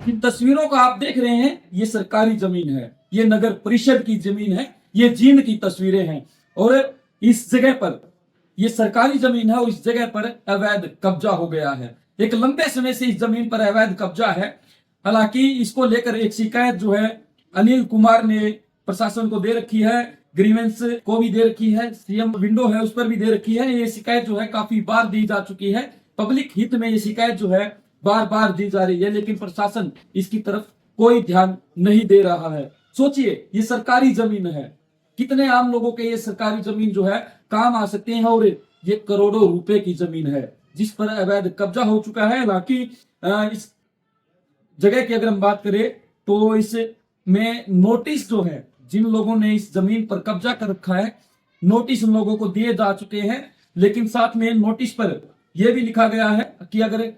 इन तस्वीरों को आप देख रहे हैं, ये सरकारी जमीन है, ये नगर परिषद की जमीन है, ये जींद की तस्वीरें हैं। और इस जगह पर, ये सरकारी जमीन है और इस जगह पर अवैध कब्जा हो गया है। एक लंबे समय से इस जमीन पर अवैध कब्जा है। हालांकि इसको लेकर एक शिकायत जो है अनिल कुमार ने प्रशासन को दे रखी है, ग्रीवेंस को भी दे रखी है, सीएम विंडो है उस पर भी दे रखी है। ये शिकायत जो है काफी बार दी जा चुकी है, पब्लिक हित में ये शिकायत जो है बार बार दी जा रही है, लेकिन प्रशासन इसकी तरफ कोई ध्यान नहीं दे रहा है। सोचिए, ये सरकारी जमीन है, कितने आम लोगों के ये सरकारी जमीन जो है काम आ सकते हैं, और ये करोड़ों रुपए की जमीन है जिस पर अवैध कब्जा हो चुका है। हालांकि इस जगह की अगर हम बात करें तो इसमें नोटिस जो है, जिन लोगों ने इस जमीन पर कब्जा कर रखा है, नोटिस उन लोगों को दिए जा चुके हैं। लेकिन साथ में नोटिस पर यह भी लिखा गया है कि अगर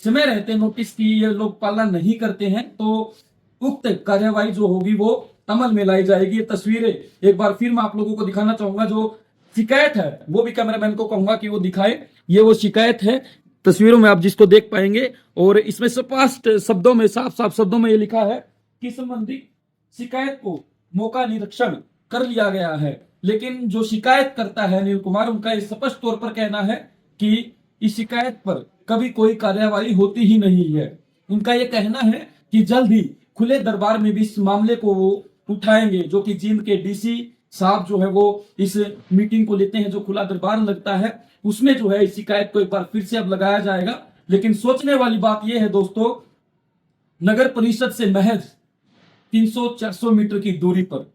समय रहते नोटिस की ये लोग पालना नहीं करते हैं तो उक्त कार्यवाही जो होगी वो अमल में लाई जाएगी। ये तस्वीरें एक बार फिर मैं आप लोगों को दिखाना चाहूंगा। जो शिकायत है वो भी कैमरामैन को कहूंगा कि वो दिखाए। ये वो शिकायत है, तस्वीरों में आप जिसको देख पाएंगे, और इसमें स्पष्ट शब्दों में, साफ साफ शब्दों में ये लिखा है कि संबंधित शिकायत को मौका निरीक्षण कर लिया गया है। लेकिन जो शिकायत करता है अनिल कुमार, उनका स्पष्ट तौर पर कहना है कि इस शिकायत पर कभी कोई कार्यवाही होती ही नहीं है। उनका यह कहना है कि जल्द ही खुले दरबार में भी इस मामले को वो उठाएंगे, जो कि जींद के डीसी साहब जो है वो इस मीटिंग को लेते हैं, जो खुला दरबार लगता है उसमें जो है इस शिकायत को एक बार फिर से अब लगाया जाएगा। लेकिन सोचने वाली बात यह है दोस्तों, नगर परिषद से महज 300-400 मीटर की दूरी पर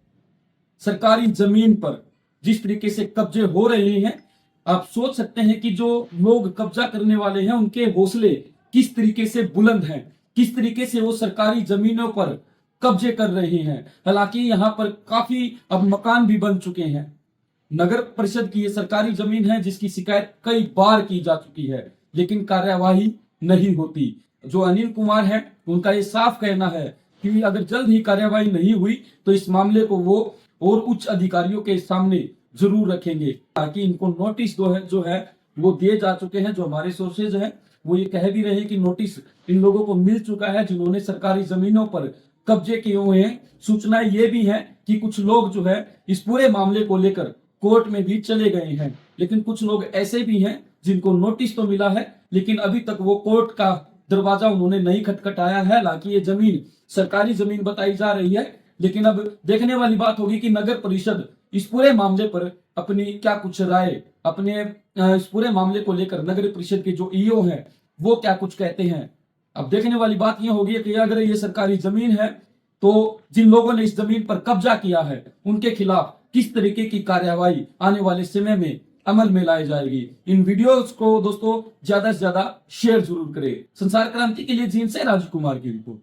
सरकारी जमीन पर जिस तरीके से कब्जे हो रहे हैं, आप सोच सकते हैं कि जो लोग कब्जा करने वाले हैं उनके हौसले किस तरीके से बुलंद हैं, किस तरीके से वो सरकारी जमीनों पर कब्जे कर रहे हैं। हालांकि यहाँ पर काफी अब मकान भी बन चुके हैं। नगर परिषद की ये सरकारी जमीन है जिसकी शिकायत कई बार की जा चुकी है, लेकिन कार्यवाही नहीं होती। जो अनिल कुमार है उनका ये साफ कहना है कि अगर जल्द ही कार्यवाही नहीं हुई तो इस मामले को वो और उच्च अधिकारियों के सामने जरूर रखेंगे, ताकि इनको नोटिस जो है वो दिए जा चुके हैं। जो हमारे सोर्सेज हैं वो ये कह भी रहे हैं कि नोटिस इन लोगों को मिल चुका है जिन्होंने सरकारी जमीनों पर कब्जे किए हुए हैं। सूचना ये भी है कि कुछ लोग जो है इस पूरे मामले को लेकर कोर्ट में भी चले गए हैं, लेकिन कुछ लोग ऐसे भी हैं जिनको नोटिस तो मिला है लेकिन अभी तक वो कोर्ट का दरवाजा उन्होंने नहीं खटखटाया है। हालांकि ये जमीन सरकारी जमीन बताई जा रही है, लेकिन अब देखने वाली बात होगी कि नगर परिषद इस पूरे मामले पर अपनी क्या कुछ राय, अपने इस पूरे मामले को लेकर नगर परिषद के जो ईओ हैं वो क्या कुछ कहते हैं। अब देखने वाली बात यह होगी कि अगर ये सरकारी जमीन है तो जिन लोगों ने इस जमीन पर कब्जा किया है उनके खिलाफ किस तरीके की कार्यवाही आने वाले समय में अमल में लाई जाएगी। इन वीडियोस को दोस्तों ज्यादा से ज्यादा शेयर जरूर करें। संसार क्रांति के लिए जींद से राजकुमार की रिपोर्ट।